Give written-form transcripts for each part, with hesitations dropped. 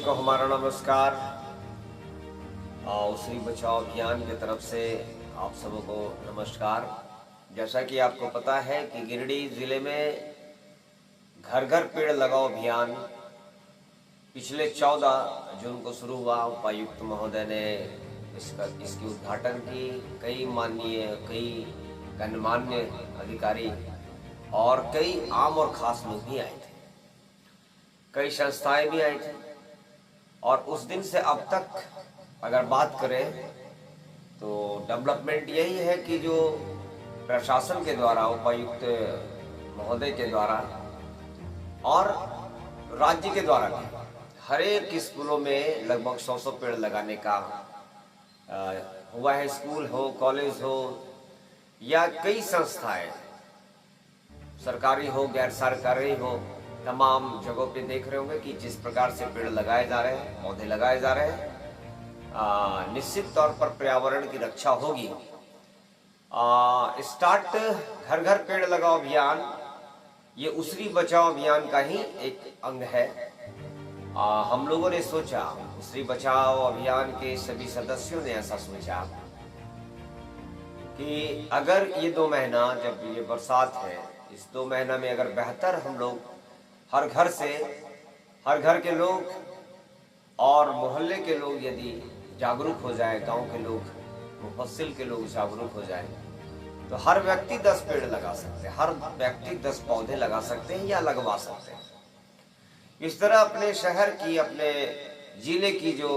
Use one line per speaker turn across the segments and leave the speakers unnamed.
को हमारा नमस्कार। उसरी बचाओ अभियान की तरफ से आप सबको नमस्कार। जैसा कि आपको पता है कि गिरिडीह जिले में घर घर पेड़ लगाओ अभियान पिछले 14 जून को शुरू हुआ। उपायुक्त महोदय ने इसकी उद्घाटन की। कई गणमान्य अधिकारी और कई आम और खास लोग भी आए थे, कई संस्थाएं भी आई थी। और उस दिन से अब तक अगर बात करें तो डेवलपमेंट यही है कि जो प्रशासन के द्वारा, उपायुक्त महोदय के द्वारा और राज्य के द्वारा भी हर एक स्कूलों में लगभग 100 पेड़ लगाने का हुआ है। स्कूल हो, कॉलेज हो या कई संस्थाएं, सरकारी हो, गैर सरकारी हो, तमाम जगहों पे देख रहे होंगे कि जिस प्रकार से पेड़ लगाए जा रहे हैं, पौधे लगाए जा रहे हैं, निश्चित तौर पर पर्यावरण की रक्षा होगी। स्टार्ट घर घर पेड़ लगाओ अभियान ये उसरी बचाओ अभियान का ही एक अंग है। हम लोगों ने सोचा, उसरी बचाओ अभियान के सभी सदस्यों ने ऐसा सोचा कि अगर ये 2 महीना, जब ये बरसात है, इस 2 महीना में अगर बेहतर हम लोग हर घर के लोग और मोहल्ले के लोग यदि जागरूक हो जाए, गांव के लोग, मुफस्सिल के लोग जागरूक हो जाए, तो हर व्यक्ति 10 पेड़ लगा सकते हैं, हर व्यक्ति 10 पौधे लगा सकते हैं या लगवा सकते हैं। इस तरह अपने शहर की, अपने जिले की जो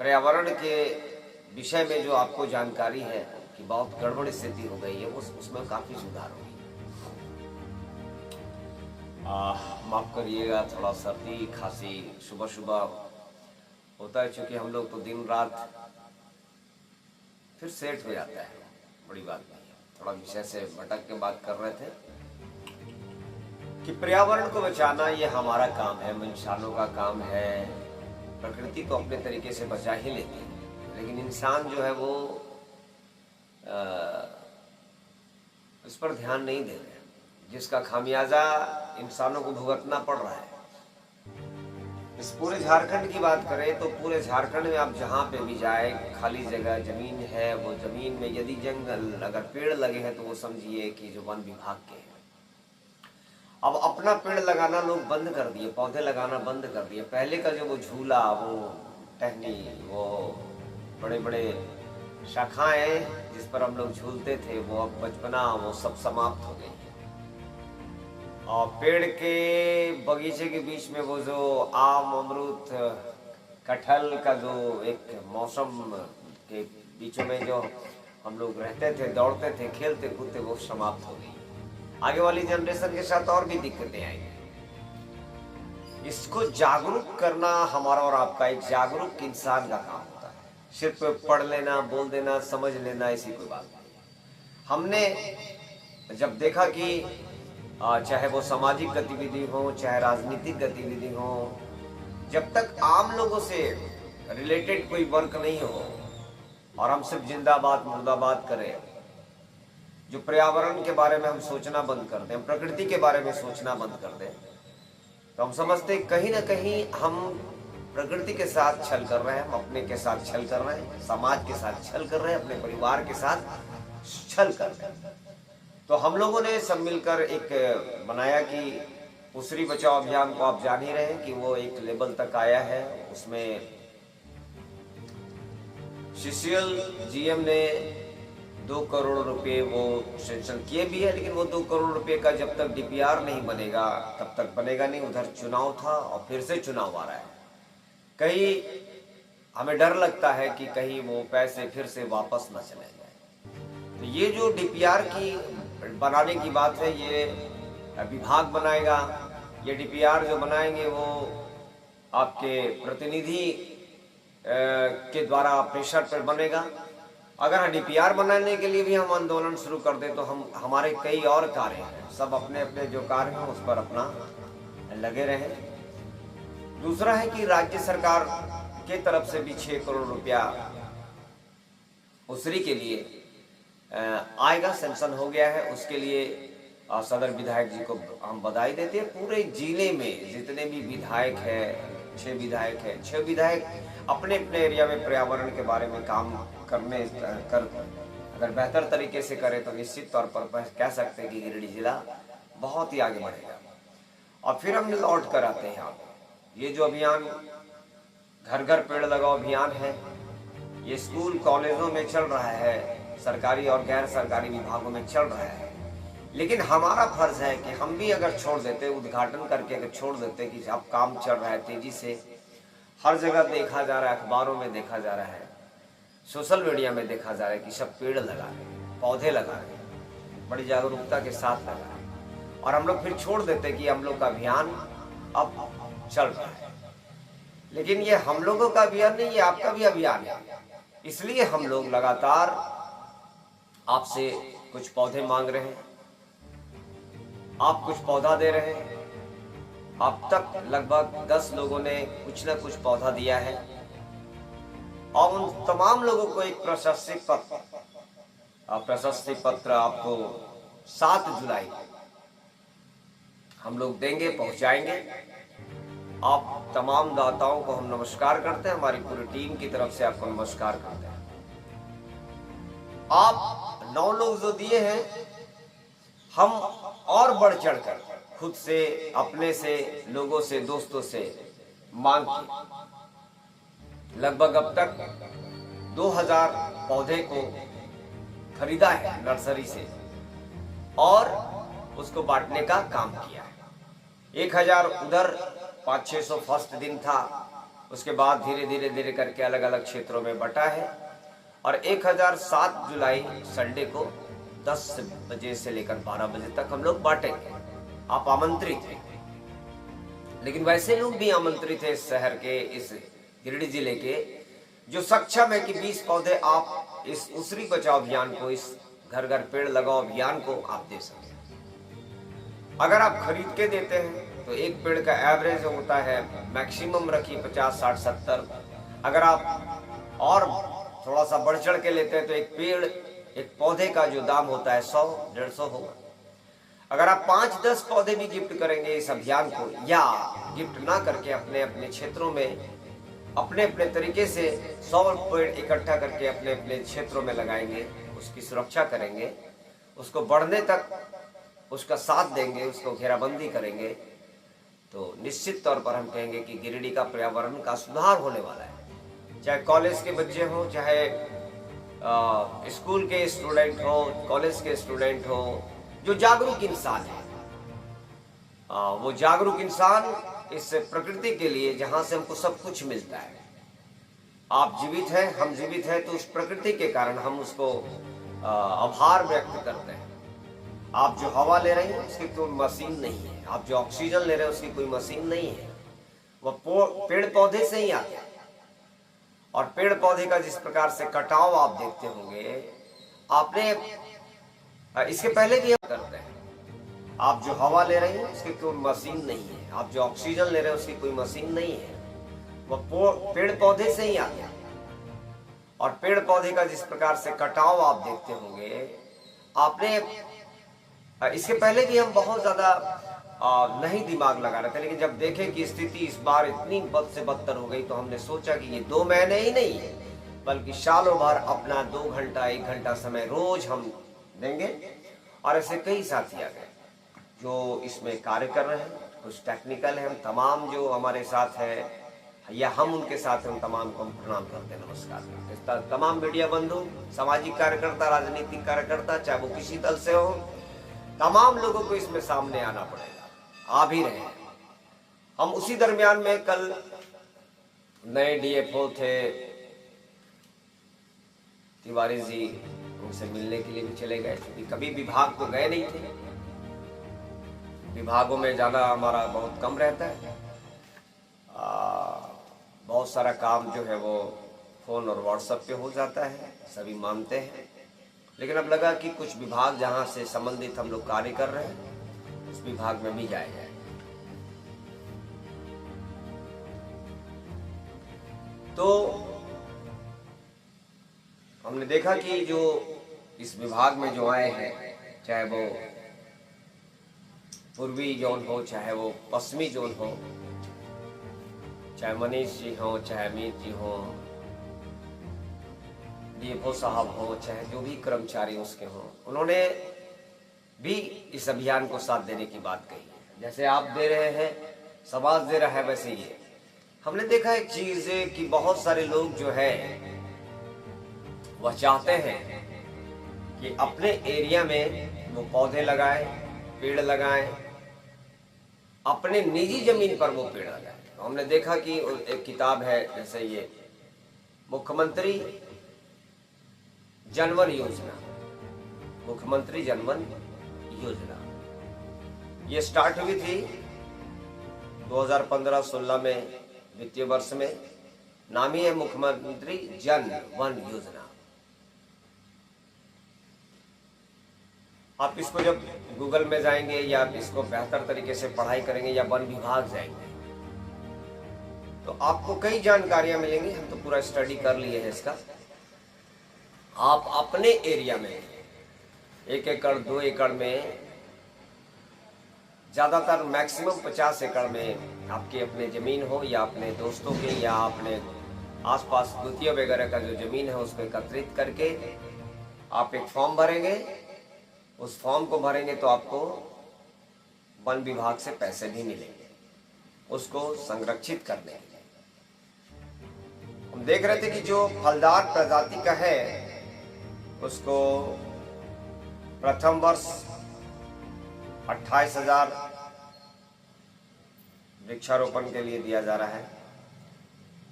पर्यावरण के विषय में जो आपको जानकारी है कि बहुत गड़बड़ स्थिति हो गई है, उसमें काफी सुधार होगी। माफ करिएगा, थोड़ा सर्दी खांसी सुबह होता है, क्योंकि हम लोग तो दिन रात फिर सेट हो जाता है, बड़ी बात नहीं है। थोड़ा विषय से भटक के बात कर रहे थे कि पर्यावरण को बचाना ये हमारा काम है, इंसानों का काम है। प्रकृति तो अपने तरीके से बचा ही लेती है, लेकिन इंसान जो है वो इस पर ध्यान नहीं दे रहे, जिसका खामियाजा इंसानों को भुगतना पड़ रहा है। इस पूरे झारखंड की बात करें तो पूरे झारखंड में आप जहाँ पे भी जाए, खाली जगह जमीन है, वो जमीन में यदि जंगल अगर पेड़ लगे हैं तो वो समझिए कि जो वन विभाग के हैं। अब अपना पेड़ लगाना लोग बंद कर दिए, पौधे लगाना बंद कर दिए। पहले का जो वो झूला, वो टहनी, वो बड़े बड़े शाखाएं जिस पर हम लोग झूलते थे, वो अब बचपना, वो सब समाप्त हो गई। और पेड़ के बगीचे के बीच में वो जो आम, अमरूद, कटहल का जो एक मौसम के बीचों में जो हम लोग रहते थे, दौड़ते थे, खेलते कूदते, वो समाप्त हो गई। आगे वाली जनरेशन के साथ और भी दिक्कतें आएंगी। इसको जागरूक करना हमारा और आपका, एक जागरूक इंसान का काम होता है। सिर्फ पढ़ लेना, बोल देना, समझ लेना, ऐसी कोई बात नहीं। हमने जब देखा कि चाहे वो सामाजिक गतिविधि हो, चाहे राजनीतिक गतिविधि हो, जब तक आम लोगों से रिलेटेड कोई वर्क नहीं हो और हम सिर्फ जिंदाबाद मुर्दाबाद करें, जो पर्यावरण के बारे में हम सोचना बंद कर दें, प्रकृति के बारे में सोचना बंद कर दें, तो हम समझते हैं कहीं ना कहीं हम प्रकृति के साथ छल कर रहे हैं, हम अपने के साथ छल कर रहे हैं, समाज के साथ छल कर रहे हैं, अपने परिवार के साथ छल कर रहे हैं। तो हम लोगों ने सब मिलकर एक बनाया कि उसरी बचाओ अभियान को आप जान ही रहे हैं कि वो एक लेवल तक आया है। उसमें सीसीएल जीएम ने 2 करोड़ रुपए वो सेंक्शन किए भी है, लेकिन वो 2 करोड़ रुपए का जब तक डीपीआर नहीं बनेगा तब तक बनेगा नहीं। उधर चुनाव था और फिर से चुनाव आ रहा है। कहीं हमें डर लगता है कि कहीं वो पैसे फिर से वापस न चले जाए। तो ये जो डीपीआर की बनाने की बात है, ये विभाग बनाएगा। ये डीपीआर जो बनाएंगे वो आपके प्रतिनिधि के द्वारा प्रेशर पर बनेगा। अगर डीपीआर बनाने के लिए भी हम आंदोलन शुरू कर दें तो हमारे कई और कार्य हैं, सब अपने अपने जो कार्य हैं उस पर अपना लगे रहें। दूसरा है कि राज्य सरकार के तरफ से भी 6 करोड़ रुपया उसरी के लिए आएगा, सैंक्शन हो गया है। उसके लिए सदर विधायक जी को हम बधाई देते हैं। पूरे जिले में जितने भी विधायक हैं, 6 विधायक हैं। 6 विधायक अपने अपने एरिया में पर्यावरण के बारे में काम करने कर अगर बेहतर तरीके से करें तो निश्चित तौर पर कह सकते हैं कि गिरिडीह जिला बहुत ही आगे बढ़ेगा। और फिर हम लौट कर आते हैं यहाँ पे। ये जो अभियान घर घर पेड़ लगाओ अभियान है, ये स्कूल कॉलेजों में चल रहा है, सरकारी और गैर सरकारी विभागों में चल रहा है। लेकिन हमारा फर्ज है कि हम भी अगर छोड़ देते, उद्घाटन करके अगर छोड़ देते कि अब काम चल रहा है तेजी से, हर जगह देखा जा रहा है, अखबारों में देखा जा रहा है, सोशल मीडिया में देखा जा रहा है कि सब पेड़ लगा रहे हैं, पौधे लगा रहे हैं, बड़ी जागरूकता के साथ लगा रहे हैं, और हम लोग फिर छोड़ देते कि हम लोग का अभियान अब चल रहा है। लेकिन ये हम लोगों का अभियान नहीं, ये आपका भी अभियान है। इसलिए हम लोग लगातार आपसे कुछ पौधे मांग रहे हैं, आप कुछ पौधा दे रहे हैं। अब तक लगभग 10 लोगों ने कुछ न कुछ पौधा दिया है, और उन तमाम लोगों को एक प्रशस्ति पत्र आपको 7 जुलाई हम लोग देंगे, पहुंचाएंगे। आप तमाम दाताओं को हम नमस्कार करते हैं, हमारी पूरी टीम की तरफ से आपको नमस्कार करते हैं। आप 9 लोग जो दिए हैं, हम और बढ़ चढ़कर खुद से, अपने से, लोगों से, दोस्तों से मांग की लगभग अब तक 2000 पौधे को खरीदा है नर्सरी से, और उसको बांटने का काम किया है। 1000 उधर 500-600 फर्स्ट दिन था, उसके बाद धीरे धीरे करके अलग अलग क्षेत्रों में बटा है, और 1000 7 जुलाई संडे को 10 बजे से लेकर 12 बजे तक हम लोग बांटेंगे। आप आमंत्रित हैं। लेकिन वैसे लोग भी आमंत्रित हैं इस शहर के, इस गिरिडीह जिले के, जो सक्षम है कि 20 पौधे आप इस उसरी बचाओ अभियान को, इस घर घर पेड़ लगाओ अभियान को आप दे सकें। अगर आप खरीद के देते हैं तो एक पेड़ का एवरेज होता है, मैक्सिमम रखिए 50, 60, 70। अगर आप और थोड़ा सा बढ़ चढ़ के लेते हैं तो एक पेड़, एक पौधे का जो दाम होता है 100-150 होगा। अगर आप 5-10 पौधे भी गिफ्ट करेंगे इस अभियान को, या गिफ्ट ना करके अपने अपने क्षेत्रों में अपने अपने तरीके से 100 पेड़ इकट्ठा करके अपने अपने क्षेत्रों में लगाएंगे, उसकी सुरक्षा करेंगे, उसको बढ़ने तक उसका साथ देंगे, उसको घेराबंदी करेंगे, तो निश्चित तौर पर हम कहेंगे कि गिरिडीह का पर्यावरण का सुधार होने वाला है। चाहे कॉलेज के बच्चे हों, चाहे स्कूल के स्टूडेंट हो, कॉलेज के स्टूडेंट हो, जो जागरूक इंसान है, वो जागरूक इंसान इस प्रकृति के लिए, जहां से हमको सब कुछ मिलता है, आप जीवित हैं, हम जीवित हैं, तो उस प्रकृति के कारण हम उसको आभार व्यक्त करते हैं। आप जो हवा ले रहे हैं उसकी कोई मशीन नहीं है, आप जो ऑक्सीजन ले रहे हैं उसकी कोई मशीन नहीं है, वो पेड़ पौधे से ही आते हैं। और पेड़ पौधे का जिस प्रकार से कटाव आप देखते होंगे, आपने इसके पहले भी हम करते हैं। आप जो हवा ले रहे हैं उसकी कोई मशीन नहीं है, आप जो ऑक्सीजन ले रहे हैं उसकी कोई मशीन नहीं है, वो पेड़ पौधे से ही आते हैं। और पेड़ पौधे का जिस प्रकार से कटाव आप देखते होंगे, आपने इसके पहले भी हम बहुत ज्यादा नहीं दिमाग लगा रहे थे, लेकिन जब देखे कि स्थिति इस बार इतनी बद से बदतर हो गई, तो हमने सोचा कि ये 2 महीने ही नहीं बल्कि सालों भर अपना 2 घंटा 1 घंटा समय रोज हम देंगे। और ऐसे कई साथी आ गए जो इसमें कार्य कर रहे हैं, कुछ टेक्निकल है, हम तमाम जो हमारे साथ है या हम उनके साथ हैं, उन तमाम को हम प्रणाम करते हैं, नमस्कार करते हैं। तमाम मीडिया बंधु, सामाजिक कार्यकर्ता, राजनीतिक कार्यकर्ता, चाहे वो किसी दल से हो, तमाम लोगों को इसमें सामने आना पड़ेगा, आ भी रहे हैं। हम उसी दरमियान में कल नए डीएफओ थे तिवारी जी, उनसे मिलने के लिए भी चले गए, क्योंकि कभी विभाग को गए नहीं थे। विभागों में जाना हमारा बहुत कम रहता है, बहुत सारा काम जो है वो फोन और व्हाट्सएप पे हो जाता है, सभी मानते हैं। लेकिन अब लगा कि कुछ विभाग जहां से संबंधित हम लोग कार्य कर रहे हैं, उस विभाग में भी जाया जाए। तो हमने देखा कि जो इस विभाग में जो आए हैं, चाहे वो पूर्वी जोन हो, चाहे वो पश्चिमी जोन हो, चाहे मनीष जी हों, चाहे अमित जी हों, डीएफओ साहब हों, चाहे जो भी कर्मचारी उसके हों, उन्होंने भी इस अभियान को साथ देने की बात कही है। जैसे आप दे रहे हैं, समाज दे रहा है, वैसे ये हमने देखा एक चीज कि बहुत सारे लोग जो है वह चाहते हैं कि अपने एरिया में वो पौधे लगाएं, पेड़ लगाएं, अपने निजी जमीन पर वो पेड़ लगाएं। तो हमने देखा कि एक किताब है, जैसे ये मुख्यमंत्री जनवन योजना, मुख्यमंत्री जनवन योजना ये स्टार्ट हुई थी 2015-16 में वित्तीय वर्ष में। नाम ही है मुख्यमंत्री जन वन योजना। आप इसको जब गूगल में जाएंगे या आप इसको बेहतर तरीके से पढ़ाई करेंगे या वन विभाग जाएंगे तो आपको कई जानकारियां मिलेंगी। हम तो पूरा स्टडी कर लिए हैं इसका। आप अपने एरिया में 1 एकड़ 2 एकड़ में, ज्यादातर मैक्सिमम 50 एकड़ में आपकी अपने जमीन हो या अपने दोस्तों के या अपने आसपास द्वितीय वगैरह का जो जमीन है उसको एकत्रित करके आप एक फॉर्म भरेंगे। उस फॉर्म को भरेंगे तो आपको वन विभाग से पैसे भी मिलेंगे उसको संरक्षित करने के लिए। हम देख रहे थे कि जो फलदार प्रजाति का है उसको प्रथम वर्ष 28,000 वृक्षारोपण के लिए दिया जा रहा है,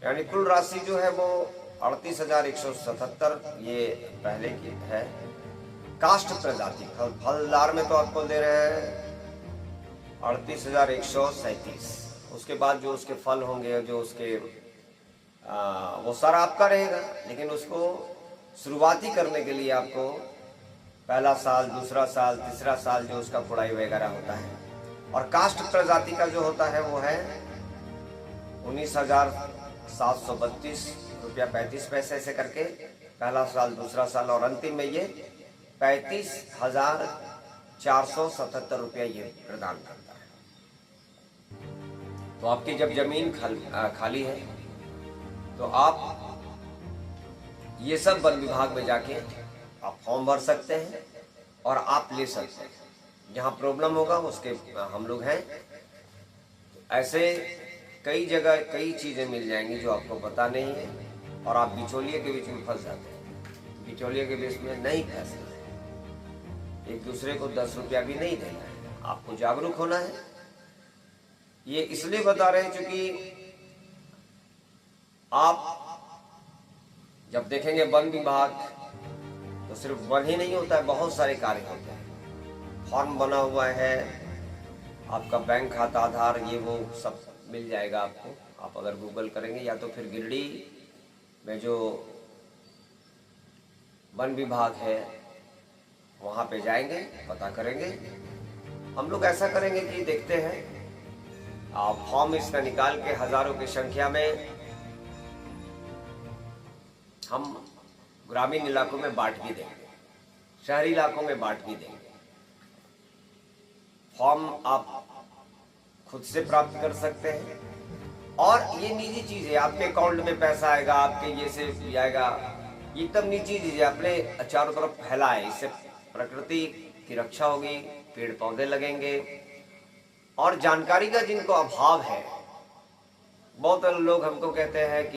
यानी कुल राशि जो है वो 38,177 ये पहले की है। काष्ठ प्रजाति फलदार में तो आपको दे रहे हैं 38,137। उसके बाद जो उसके फल होंगे, जो उसके वो सारा आपका रहेगा, लेकिन उसको शुरुआती करने के लिए आपको पहला साल, दूसरा साल, तीसरा साल जो उसका खुदाई वगैरह होता है। और काष्ठ प्रजाति का जो होता है वो है 19,732 रुपया 35 पैसे से करके पहला साल, दूसरा साल, और अंतिम में ये 35,477 रुपया ये प्रदान करता है। तो आपकी जब जमीन खाली है तो आप ये सब वन विभाग में जाके आप फॉर्म भर सकते हैं और आप ले सकते हैं। जहाँ प्रॉब्लम होगा उसके हम लोग हैं। ऐसे कई जगह कई चीज़ें मिल जाएंगी जो आपको पता नहीं है और आप बिचौलिए के बीच में फंस जाते हैं। बिचौलिए के बीच में नहीं फंसना है, एक दूसरे को 10 रुपया भी नहीं देना है, आपको जागरूक होना है। ये इसलिए बता रहे हैं क्योंकि आप जब देखेंगे वन विभाग तो सिर्फ वन ही नहीं होता है, बहुत सारे कार्य होते हैं। फॉर्म बना हुआ है, आपका बैंक खाता, आधार, ये वो सब मिल जाएगा आपको, आप अगर गूगल करेंगे या तो फिर गिरिडीह में जो वन विभाग है वहाँ पे जाएंगे, पता करेंगे। हम लोग ऐसा करेंगे कि देखते हैं आप फॉर्म इसका निकाल के हजारों की संख्या में हम ग्रामीण इलाकों में बांट भी देंगे, शहरी इलाकों में बांट भी देंगे। फॉर्म आप खुद से प्राप्त कर सकते हैं और ये निजी चीज है, आपके अकाउंट में पैसा आएगा, आपके ये से आएगा, ये तब निजी चीज है, अपने चारों तरफ फैलाए। इससे प्रकृति की रक्षा होगी, पेड़ पौधे लगेंगे। और जानकारी का जिनको अभाव है, बहुत लोग हमको कहते हैं कि